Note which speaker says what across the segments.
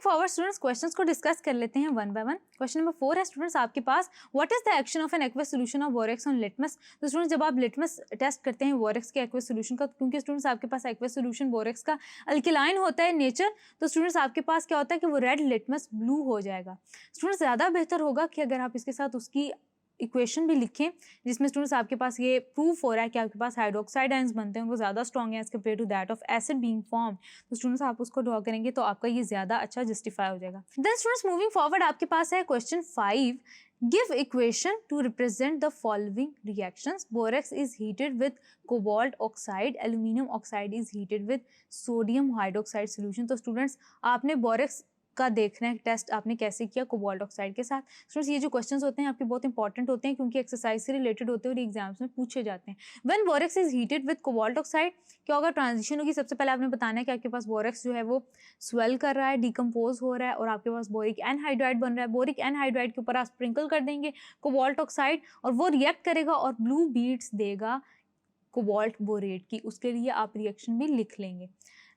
Speaker 1: Forward students questions को discuss कर लेते हैं one by one. Question number 4 है स्टूडेंट्स आपके पास, what is the action of an aqueous solution of borax on litmus. तो स्टूडेंट्स जब आप लिटमस टेस्ट करते हैं बोरेक्स के एक्वस सोल्यूशन का, क्योंकि स्टूडेंट्स आपके पास एक्वस सोल्यूशन बोरेक्स का अल्किलाइन होता है नेचर, तो स्टूडेंट्स आपके पास क्या होता है कि वो रेड लिटमस ब्लू हो जाएगा। स्टूडेंट्स ज़्यादा बेहतर होगा कि अगर आप इसके साथ उसकी इक्वेशन भी लिखें जिसमें स्टूडेंट्स आपके पास ये प्रूफ हो रहा है कि आपके पास हाइड्रोक्साइड आयंस बनते हैं, वो ज़्यादा स्ट्रॉन्ग है as compared to that of acid being form. तो स्टूडेंट्स आप उसको ड्रॉ करेंगे तो आपका ये ज़्यादा अच्छा जस्टिफाई हो जाएगा। देन स्टूडेंट्स मूविंग फॉरवर्ड आपके पास है question 5, give equation two represent the following reactions. Borax is heated with cobalt oxide, aluminium oxide is heated with sodium hydroxide solution. तो स्टूडेंट्स आपने बोरेक्स का देखना है टेस्ट आपने कैसे किया कोबाल्ट ऑक्साइड के साथ। स्टूडेंट्स ये जो क्वेश्चंस होते हैं आपके बहुत इंपॉर्टेंट होते हैं क्योंकि एक्सरसाइज से रिलेटेड होते हैं और एग्जाम्स में पूछे जाते हैं। When borax is heated with cobalt oxide क्या होगा, ट्रांजिशन होगी। सबसे पहले आपने बताना है कि आपके पास बोरेक्स जो है वो स्वेल कर रहा है, डिकम्पोज हो रहा है और आपके पास बोरिक एनहाइड्राइड बन रहा है। बोरिक एनहाइड्राइड के ऊपर आप स्प्रिंकल कर देंगे कोबाल्ट ऑक्साइड और वो रिएक्ट करेगा और ब्लू बीड्स देगा कोबाल्ट बोरेट की, उसके लिए आप रिएक्शन भी लिख लेंगे।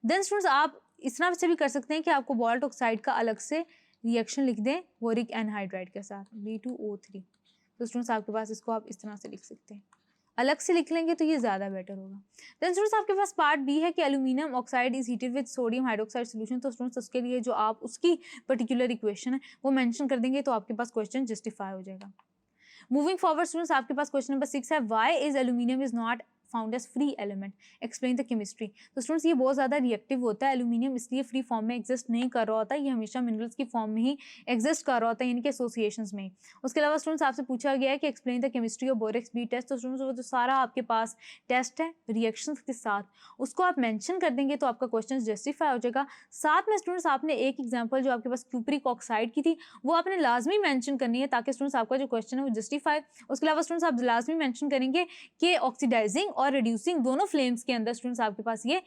Speaker 1: देन स्टूडेंट्स आप इस तरह से भी कर सकते हैं कि आप कोबाल्ट ऑक्साइड का अलग से रिएक्शन लिख दें बोरिक एनहाइड्राइड के साथ B2O3। तो स्टूडेंट्स आपके पास इसको आप इस तरह से लिख सकते हैं, अलग से लिख लेंगे तो ये ज़्यादा बेटर होगा। देन स्टूडेंट्स आपके पास पार्ट बी है कि aluminium oxide is heated with sodium hydroxide solution. तो स्टूडेंट्स उसके लिए जो आप उसकी पर्टिकुलर इक्वेशन है वो मेंशन कर देंगे तो आपके पास क्वेश्चन जस्टिफाई हो जाएगा। मूविंग फॉरवर्ड स्टूडेंट्स आपके पास क्वेश्चन नंबर 6 है, why is aluminium is not found as free element, explain the chemistry. तो स्टूडेंट्स ये बहुत ज़्यादा रिएक्टिव होता है, एल्यूमिनियम इसलिए फ्री फॉर्म में एग्जिस्ट नहीं कर रहा होता, ये हमेशा मिनरल्स की फॉर्म में ही एग्जिस्ट कर रहा होता है, यानी कि एसोसिएशंस में। उसके अलावा स्टूडेंट्स आपसे पूछा गया है कि explain the chemistry of borax bead test. तो स्टूडेंट्स वो जो सारा आपके पास टेस्ट है रिएक्शंस के साथ उसको आप मेंशन कर देंगे तो आपका क्वेश्चन जस्टिफाई हो जाएगा। साथ में स्टूडेंट्स आपने एक एग्जाम्पल जो आपके पास क्यूप्रिक ऑक्साइड की थी वो आपने लाजमी मेंशन करनी है ताकि स्टूडेंट्स आपका जो क्वेश्चन है वो जस्टिफाई। उसके अलावा स्टूडेंट्स आप लाजमी मेंशन करेंगे कि ऑक्सीडाइजिंग और रिड्यूसिंग दोनों फ्लेम्स के अंदर स्टूडेंट्स आपके पास ये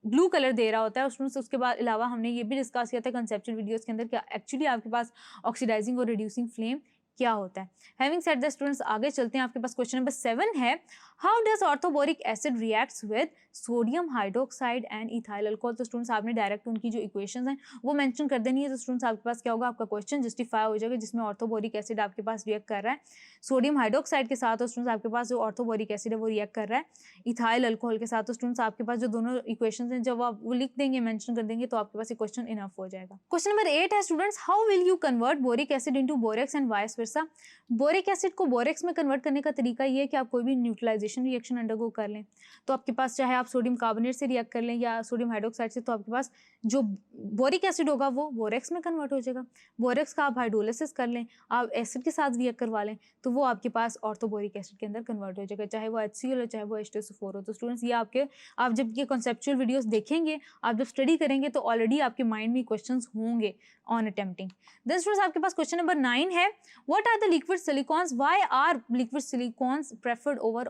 Speaker 1: ब्लू कलर दे रहा होता है। और स्टूडेंट्स उसके बाद अलावा हमने ये भी डिस्कस किया था कंसेप्चुअल वीडियोस के अंदर कि एक्चुअली आपके पास ऑक्सीडाइजिंग और रिड्यूसिंग फ्लेम क्या होता है। हैविंग सेड दैट स्टूडेंट्स आगे चलते हैं। आपके पास क्वेश्चन नंबर 7 है, how does orthoboric acid reacts with sodium hydroxide and ethyl alcohol. तो स्टूडेंट्स आपने डायरेक्ट उनकी जो इक्वेशंस हैं वो मेंशन कर देनी है। तो स्टूडेंट्स आपके पास क्या होगा, आपका क्वेश्चन जस्टिफाई हो जाएगा जिसमें ऑर्थोबोरिक एसिड आपके पास रिएक्ट कर रहा है सोडियम हाइड्रोक्साइड के साथ। और स्टूडेंट्स आपके पास जो ऑर्थोबोरिक एसिड है वो रिएक्ट कर रहा है इथाइल अल्कोहल के साथ। तो स्टूडेंट्स आपके पास जो दोनों इक्वेशंस हैं जब आप वो लिख देंगे मेंशन कर देंगे तो आपके पास ये क्वेश्चन इनफ हो जाएगा। क्वेश्चन नंबर 8 है students, how will you convert boric acid into borax and vice versa. Boric acid को बोरेक्स में कन्वर्ट करने का तरीका ये है कि आप कोई भी न्यूट्रलाइजेशन रिएक्शन अंडरगो कर लें। तो आपके पास चाहे आप सोडियम कार्बोनेट से रिएक्ट कर लें या सोडियम हाइड्रोक्साइड से, तो आपके पास जो बोरिक एसिड होगा वो बोरेक्स में कन्वर्ट हो जाएगा। बोरेक्स का आप हाइड्रोलिसिस कर लें, आप एसिड के साथ रिएक्ट करवा लें तो वो आपके पास ऑर्थोबोरिक एसिड के अंदर कन्वर्ट हो जाएगा, चाहे वो HCl हो चाहे वो H2SO4 हो। तो स्टूडेंट्स ये आप जब ये कॉन्सेप्चुअल वीडियोस देखेंगे, आप जब स्टडी करेंगे तो ऑलरेडी आपके माइंड में क्वेश्चंस होंगे ऑन अटेम्प्टिंग। देन स्टूडेंट्स आपके पास क्वेश्चन नंबर 9 है, what are the liquid silicones, why are liquid silicones preferred over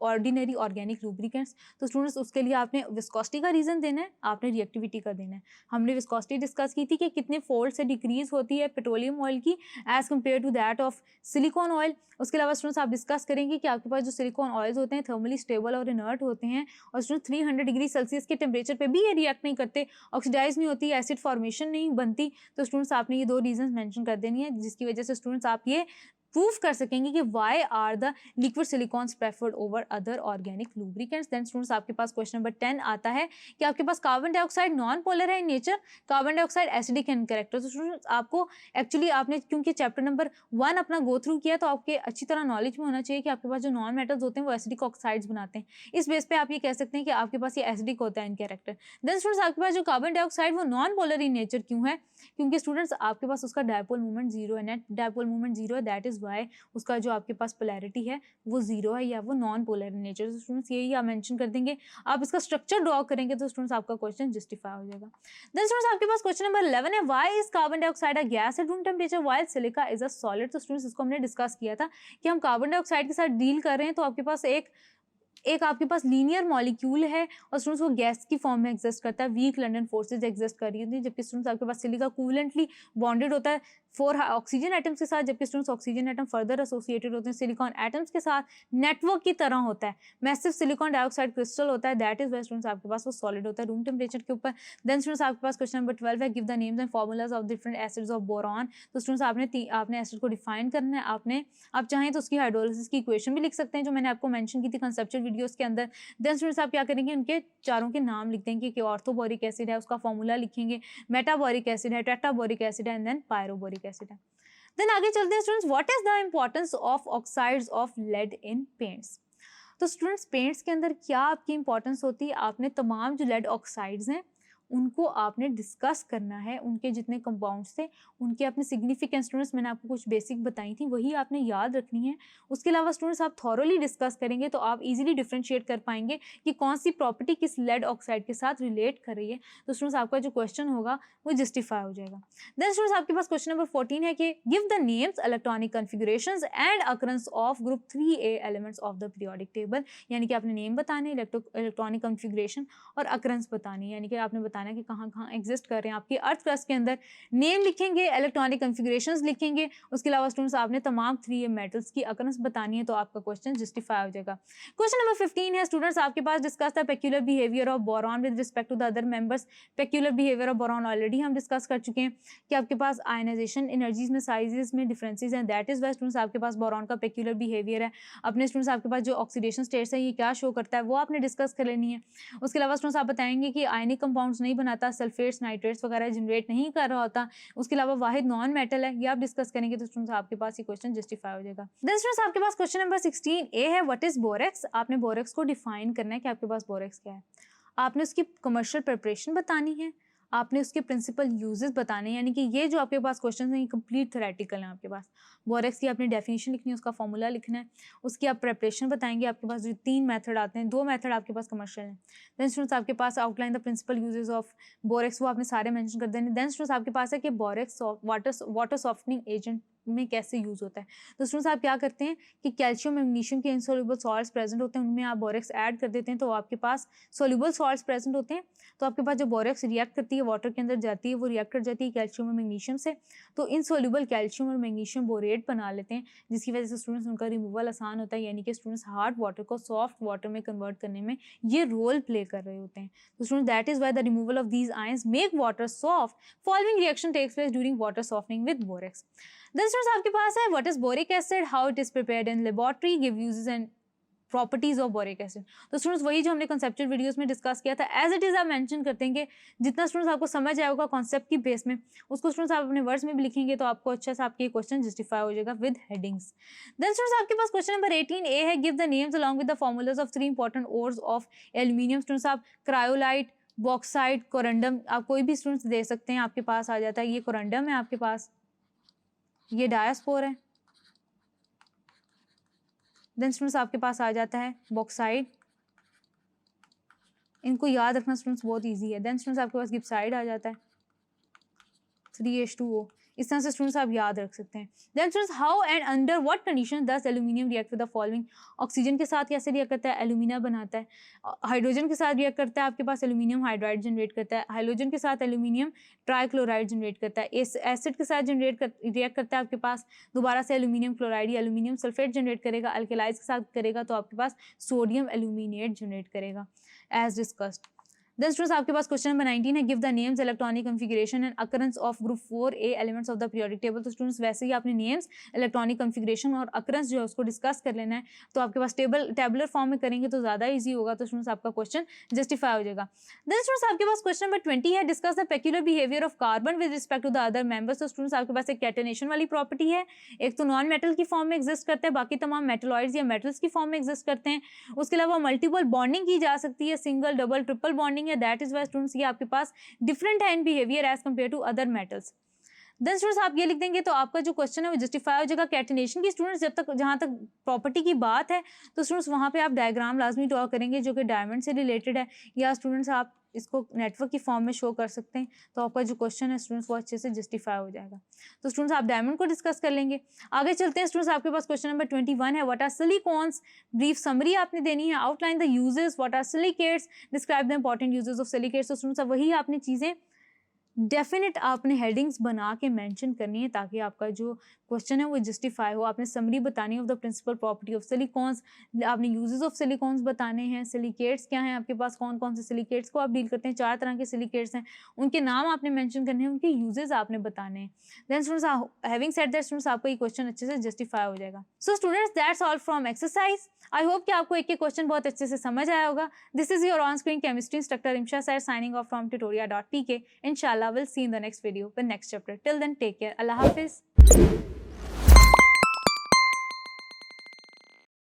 Speaker 1: ordinary organic lubricants. तो स्टूडेंट्स उसके लिए आपने विस्कोसिटी का रीजन देना है, आपने रिएक्टिविटी का देना है। हमने विस्कोसिटी डिस्कस की थी कि कितने फोल्ड से डिक्रीज होती है पेट्रोलियम ऑयल की as compared to that of silicone oil. उसके अलावा स्टूडेंट्स आप डिस्कस करेंगे कि आपके पास जो सिलिकॉन ऑयल्स होते हैं थर्मली स्टेबल और इनर्ट होते हैं और स्टूडेंट्स 300 डिग्री सेल्सियस के टेम्परेचर पे भी ये रिएक्ट नहीं करते, ऑक्सीडाइज नहीं होती, एसिड फॉर्मेशन नहीं बनती। तो स्टूडेंट्स आपने ये 2 रीजन मेंशन कर देनी है जिसकी वजह से स्टूडेंट्स आप ये प्रूफ कर सकेंगे कि why are the liquid silicones preferred over other organic lubricants. Then students आपके पास क्वेश्चन नंबर 10 आता है कि आपके पास कार्बन डाइऑक्साइड नॉन पोलर है in nature, carbon dioxide acidic in character. तो स्टूडेंट्स आपको एक्चुअली आपने क्योंकि चैप्टर नंबर 1 अपना गो थ्रू किया तो आपके अच्छी तरह नॉलेज में होना चाहिए कि आपके पास जो नॉन मेटल्स होते हैं वो एसिडिक ऑक्साइड्स बनाते हैं। इस बेस पे आप ये कह सकते हैं कि आपके पास ये एसिडिक होता है इन कैरेक्टर। देन स्टूडेंट्स आपके पास जो कार्बन डाइऑक्साइड वो नॉन पोलर इन नेचर क्यों है, क्योंकि स्टूडेंट्स आपके पास उसका डायपोल मूवमेंट 0 है, नेट डायपोल मूवमेंट 0 है, दैट इज वाई उसका जो आपके पास पोलैरिटी है वो 0 है या वो नॉन पोलर इन नेचर। तो स्टूडेंट्स यही आप मेंशन कर देंगे, आप इसका स्ट्रक्चर ड्रॉ करेंगे तो स्टूडेंट्स आपका क्वेश्चन जस्टिफाई हो जाएगा। देन स्टूडेंट्स आपके पास क्वेश्चन नंबर 11 है, why is carbon dioxide a gas at room temperature while silica is a solid. तो स्टूडेंट्स इसको हमने डिस्कस किया था कि हम कार्बन डाइऑक्साइड के साथ डील कर रहे हैं तो आपके पास एक एक आपके पास लीनियर मॉलिक्यूल है और स्टूडेंट्स वो गैस की फॉर्म में एग्जिस्ट करता है, वीक लंडन फोर्सेज एग्जिस्ट कर रही होती है, जबकि स्टूडेंट्स आपके पास सिलिका कूलेंटली बॉन्डेड होता है 4 ऑक्सीजन एटम्स के साथ, जबकि students oxygen atom further associated होते हैं सिलिकॉन एटम्स के साथ, नेटवर्क की तरह होता है, मैसिव सिलिकॉन डाइऑक्साइड क्रिस्टल होता है, दैट इज वाई स्टूडेंट्स आपके पास वो सॉलिड होता है रूम टेम्परेचर के ऊपर। देन स्टूडेंट्स आपके पास क्वेश्चन नंबर 12 है, give the names and formulas of different acids of boron. तो स्टूडेंट्स आपने एसिड को डिफाइन करना है, आप चाहें तो उसकी हाइड्रोलिसिस की इक्वेशन भी लिख सकते हैं जो मैंने आपको मेंशन की थी कंसेप्चुअल वीडियोस के अंदर। देन स्टूडेंट्स आप क्या करेंगे, उनके चारों के नाम लिख देंगे कि ऑर्थोबोरिक एसिड है उसका फॉर्मूला लिखेंगे, मेटाबोरिक एसिड है, टेट्राबोरिक एसिड है एंड देन पायरोबोरिक एसिड है। देन आगे चलते हैं students, what is the importance of oxides of lead in paints. तो स्टूडेंट्स पेंट्स के अंदर क्या आपकी इंपॉर्टेंस होती है, आपने तमाम जो लेड ऑक्साइड्स हैं उनको आपने डिस्कस करना है, उनके जितने कंपाउंड्स थे उनके अपने सिग्निफिकेंस स्टूडेंट्स मैंने आपको कुछ बेसिक बताई थी वही आपने याद रखनी है। उसके अलावा स्टूडेंट्स आप थॉरोली डिस्कस करेंगे तो आप इजीली डिफरेंशिएट कर पाएंगे कि कौन सी प्रॉपर्टी किस लेड ऑक्साइड के साथ रिलेट कर रही है। तो स्टूडेंट्स आपका जो क्वेश्चन होगा वो जस्टिफाई हो जाएगा। देन स्टूडेंट्स आपके पास क्वेश्चन नंबर 14 है कि give the names, electronic configurations and occurrence of group 3A elements of the periodic table. यानी कि आपने नेम बताने, इलेक्ट्रॉनिक कॉन्फ़िगरेशन और अकरेंस बतानी है, यानी कि आपने बताना है कि कहाँ कहाँ एग्जिस्ट कर रहे हैं आपकी अर्थ क्रस्ट के अंदर। नेम लिखेंगे, इलेक्ट्रॉनिक कॉन्फ़िगरेशंस लिखेंगे, उसके अलावा स्टूडेंट्स आपने तमाम 3A मेटल्स की अकरेंस बतानी है, तो आपका क्वेश्चन जस्टिफाई हो जाएगा। क्वेश्चन नंबर 15 है स्टूडेंट्स आपके पास, discuss the peculiar behaviour of boron with respect to the other members. Peculiar behaviour of boron already हम डिस्कस कर चुके हैं कि आपके पास आयनाइजेशन एनर्जीज में साइजेस में डिफरेंसेस हैं, दैट इज वाई स्टूडेंट्स आपके पास बोरॉन का पेक्यूलर बिहेवियर है। अपने स्टूडेंट्स आपके पास जो ऑक्सीडेशन स्टेट्स है ये क्या शो करता है वो आपने डिस्कस कर लेनी है। उसके अलावा स्टूडेंट्स आप बताएंगे कि आयनिक कंपाउंड्स नहीं बनाता, सल्फेट्स नाइट्रेट्स वगैरह जनरेट नहीं कर रहा होता, उसके अलावा वाहिद नॉन मेटल है, ये आप डिस्कस करेंगे तो स्टूडेंट्स आपके पास ये क्वेश्चन जस्टिफाई हो जाएगा। देन स्टूडेंट्स आपके पास क्वेश्चन नंबर 16A है, व्हाट इज बोरेक्स। आपने बोरेक्स को डिफाइन करना है कि आपके पास बोरेक्स क्या है, आपने उसकी कमर्शियल प्रिपरेशन बतानी है, आपने उसके प्रिंसिपल यूजेस बताने हैं, यानी कि ये जो आपके पास क्वेश्चन हैं ये कंप्लीट थ्योरेटिकल हैं। आपके पास बोरेक्स की आपने डेफिनेशन लिखनी है, उसका फॉर्मूला लिखना है, उसकी आप प्रिपरेशन बताएंगे। आपके पास जो 3 मेथड आते हैं, 2 मेथड आपके पास कमर्शियल हैं। देन स्टूडेंट्स आपके पास outline the principal uses of borax, वो आपने सारे मेंशन कर देने। देन स्टूडेंट्स आपके पास है कि बोरेक्स वाटर सॉफ्टनिंग एजेंट में कैसे यूज़ होता है। तो स्टूडेंट्स आप क्या करते हैं कि कैल्शियम मैग्नीशियम के इनसॉल्युबल सॉल्ट्स प्रेजेंट होते हैं, उनमें आप बोरेक्स ऐड कर देते हैं तो आपके पास सॉल्युबल सॉल्ट्स प्रेजेंट होते हैं। तो आपके पास जो बोरेक्स रिएक्ट करती है वाटर के अंदर जाती है, वो रिएक्ट कर जाती है कैल्शियम और मैग्नीशियम से, तो इनसॉल्युबल कैल्शियम और मैग्नीशियम बोरेट बना लेते हैं, जिसकी वजह से स्टूडेंट्स उनका रिमूवल आसान होता है, यानी कि स्टूडेंट्स हार्ड वाटर को सॉफ्ट वाटर में कन्वर्ट करने में ये रोल प्ले कर रहे होते हैं। तो student that is why the removal of these ions make water soft, following reaction takes place during water softening with borax. Then students आपके पास है what is boric acid, how it is prepared in laboratory, give uses and properties of boric acid. तो students वही जो हमने conceptual videos में discuss किया था एज इट इज आप मेंशन करते हैं कि जितना स्टूडेंट्स आपको समझ आएगा कॉन्सेप्ट की बेस में, उसको स्टूडेंट्स आप अपने वर्ड्स में भी लिखेंगे तो आपको अच्छा सा आपके क्वेश्चन जस्टिफाई हो जाएगा विद हेडिंग्स। देन स्टूडेंट्स आपके पास क्वेश्चन नंबर 18A है, give the names along with the formulas of 3 important ores of aluminium. Students आप क्रायोलाइट, बॉक्साइट, कोरंडम आप कोई भी स्टूडेंट्स दे सकते हैं, आपके पास आ जाता है। ये कोरंडम है आपके पास, ये डायस्पोर है। देन स्टूडेंट्स आपके पास आ जाता है बॉक्साइड, इनको याद रखना स्टूडेंट्स बहुत इजी है। देन स्टूडेंट्स आपके पास गिब्साइड आ जाता है 3H2O, इस तरह से स्टूडेंट्स आप याद रख सकते हैं। Then students how and under what condition does aluminium react with the following. Oxygen के साथ कैसे रिएक्ट करता है, एल्यूमिना बनाता है। हाइड्रोजन के साथ रिएक्ट करता है, आपके पास एल्यूमिनियम हाइड्राइड जनरेट करता है। हाइड्रोजन के साथ एल्यूमिनियम ट्राइक्लोराइड जनरेट करता है। एसिड के साथ रिएक्ट करता है, आपके पास दोबारा से एल्यूमिनियम क्लोराइड या एल्यूमिनियम सल्फेट जनरेट करेगा। अल्केलाइज के साथ करेगा तो आपके पास सोडियम एल्यूमिनेट जनरेट करेगा एज डिस्कस्ड। देन स्टूडेंट्स आपके पास क्वेश्चन नंबर 19 है, give the names, electronic configuration and occurrence of group 4A elements of the periodic table. तो स्टूडेंट्स वैसे ही आपने नेम्स, इलेक्ट्रॉनिक कॉन्फ़िगरेशन और अकरेंस जो है उसको डिस्कस कर लेना है। तो आपके पास टेबुलर फॉर्म में करेंगे तो ज़्यादा ईजी होगा, तो स्टूडेंट्स आपका क्वेश्चन जस्टिफाई हो जाएगा। देन स्टूडेंट्स आपके पास क्वेश्चन नंबर 20 है, discuss the peculiar behaviour of carbon with respect to the other members. तो स्टूडेंट्स आपके पास एक कैटेनेशन वाली प्रॉपर्टी है, एक तो नॉन मेटल की फॉर्म में एग्जिस्ट करते हैं, बाकी तमाम मेटलॉइड्स या मेटल्स की फॉर्म में एग्जिस्ट करते हैं। उसके अलावा मल्टीपल बॉन्डिंग की जा सकती है, सिंगल डबल ट्रिपल बॉन्डिंग है, दैट इज वाई स्टूडेंट्स ये आपके पास डिफरेंट है in behaviour as compared to other metals. Then students आप ये लिख देंगे तो आपका जो क्वेश्चन है वो जस्टिफाई हो जाएगा। कैटिनेशन की स्टूडेंट्स जब तक जहाँ तक प्रॉपर्टी की बात है तो स्टूडेंट्स वहाँ पे आप डायग्राम लाजमी ड्रॉ करेंगे जो कि डायमंड से रिलेटेड है, या स्टूडेंट्स आप इसको नेटवर्क की फॉर्म में शो कर सकते हैं, तो आपका जो क्वेश्चन है स्टूडेंट्स वो अच्छे से जस्टिफाई हो जाएगा। तो स्टूडेंट्स आप डायमंड को डिस्कस कर लेंगे। आगे चलते हैं स्टूडेंट्स, आपके पास क्वेश्चन नंबर 21 है, what are silicones, brief summary आपने देनी है, outline the uses, what are silicates, describe the important uses of silicates. तो स्टूडेंट्स वही आपने चीज़ें डेफिनेट आपने हेडिंग्स बना के मेंशन करनी है ताकि आपका जो क्वेश्चन है वो जस्टिफाई हो। आपने समरी बतानी है of the principal property of silicones, आपने यूजेस ऑफ सिलिकॉन्स बताने हैं, सिलिकेट्स क्या हैं आपके पास, कौन कौन से सिलिकेट्स को आप डील करते हैं, 4 तरह के सिलिकेट्स हैं, उनके नाम आपने मेंशन करने हैं, उनके यूजेस आपने बताने हैं। Then students having said that students आपका ये क्वेश्चन अच्छे से जस्टिफाई हो जाएगा। So students that's all from exercise. I hope कि आपको एक क्वेश्चन बहुत अच्छे से समझ आया होगा। This is your on screen chemistry instructor Imsha sir signing off from tutoria.pk. Inshallah, we'll see you in the next video with next chapter. Till then, take care. Allah Hafiz.